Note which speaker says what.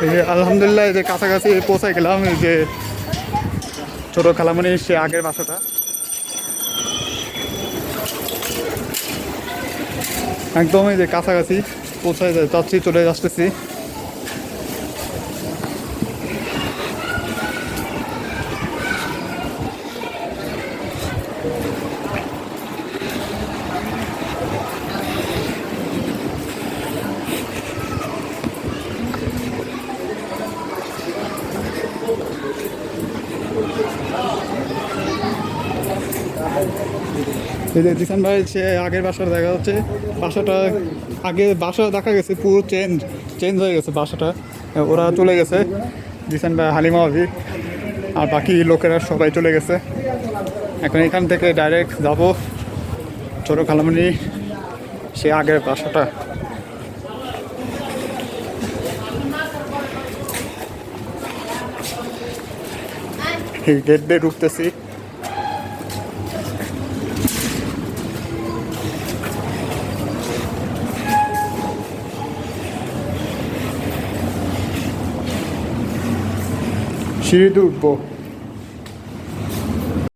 Speaker 1: এই যে আলহামদুলিল্লাহ এই যে কাছাকাছি পৌঁছাই গেলাম। এই যে ছোট খালামণি সে আগের বাসাটা, একদম এই যে কাছাকাছি পৌঁছায় যাচ্ছি, চলে আসতেছি। এই যে জিসান ভাই সে আগের বাসাটা দেখা যাচ্ছে। বাসাটা আগে বাসা দেখা গেছে পুরো চেঞ্জ হয়ে গেছে বাসাটা। ওরা চলে গেছে, জিসান ভাই, হালিমা ভাবি আর বাকি লোকেরা সবাই চলে গেছে। এখন এখান থেকে ডাইরেক্ট যাব ছোটো খালামণি সে আগের বাসাটা। এই গেট দিয়ে ঢুকতেছি। সিঁড়িতে উঠবো।